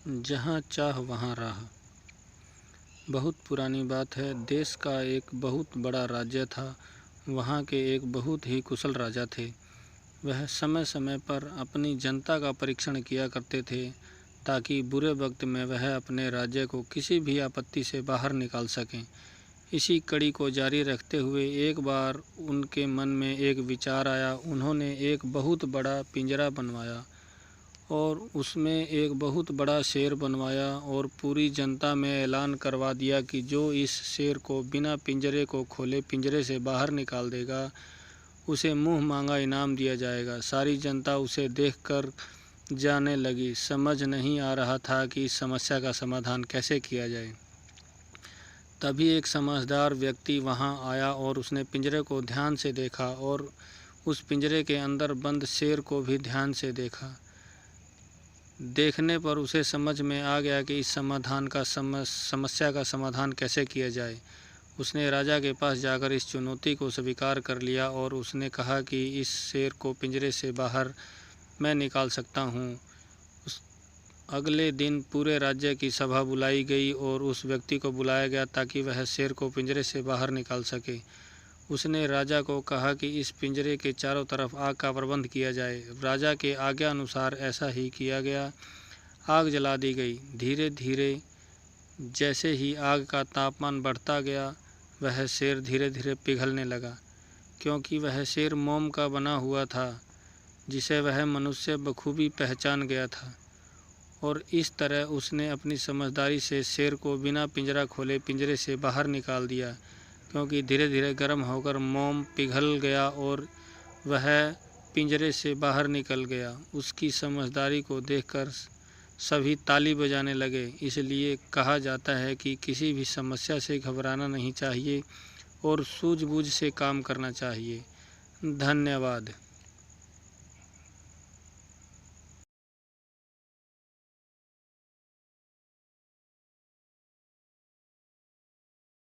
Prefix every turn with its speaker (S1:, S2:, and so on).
S1: जहाँ चाह वहाँ राह। बहुत पुरानी बात है। देश का एक बहुत बड़ा राज्य था। वहाँ के एक बहुत ही कुशल राजा थे। वह समय समय पर अपनी जनता का परीक्षण किया करते थे ताकि बुरे वक्त में वह अपने राज्य को किसी भी आपत्ति से बाहर निकाल सकें। इसी कड़ी को जारी रखते हुए एक बार उनके मन में एक विचार आया। उन्होंने एक बहुत बड़ा पिंजरा बनवाया और उसमें एक बहुत बड़ा शेर बनवाया और पूरी जनता में ऐलान करवा दिया कि जो इस शेर को बिना पिंजरे को खोले पिंजरे से बाहर निकाल देगा उसे मुँह मांगा इनाम दिया जाएगा। सारी जनता उसे देखकर जाने लगी। समझ नहीं आ रहा था कि इस समस्या का समाधान कैसे किया जाए। तभी एक समझदार व्यक्ति वहां आया और उसने पिंजरे को ध्यान से देखा और उस पिंजरे के अंदर बंद शेर को भी ध्यान से देखा। देखने पर उसे समझ में आ गया कि इस समस्या का समाधान कैसे किया जाए। उसने राजा के पास जाकर इस चुनौती को स्वीकार कर लिया और उसने कहा कि इस शेर को पिंजरे से बाहर मैं निकाल सकता हूँ। अगले दिन पूरे राज्य की सभा बुलाई गई और उस व्यक्ति को बुलाया गया ताकि वह शेर को पिंजरे से बाहर निकाल सके। उसने राजा को कहा कि इस पिंजरे के चारों तरफ आग का प्रबंध किया जाए। राजा के आज्ञा अनुसार ऐसा ही किया गया। आग जला दी गई। धीरे धीरे जैसे ही आग का तापमान बढ़ता गया वह शेर धीरे धीरे पिघलने लगा, क्योंकि वह शेर मोम का बना हुआ था जिसे वह मनुष्य बखूबी पहचान गया था। और इस तरह उसने अपनी समझदारी से शेर को बिना पिंजरा खोले पिंजरे से बाहर निकाल दिया, क्योंकि धीरे धीरे गर्म होकर मोम पिघल गया और वह पिंजरे से बाहर निकल गया। उसकी समझदारी को देखकर सभी ताली बजाने लगे। इसलिए कहा जाता है कि किसी भी समस्या से घबराना नहीं चाहिए और सूझबूझ से काम करना चाहिए। धन्यवाद।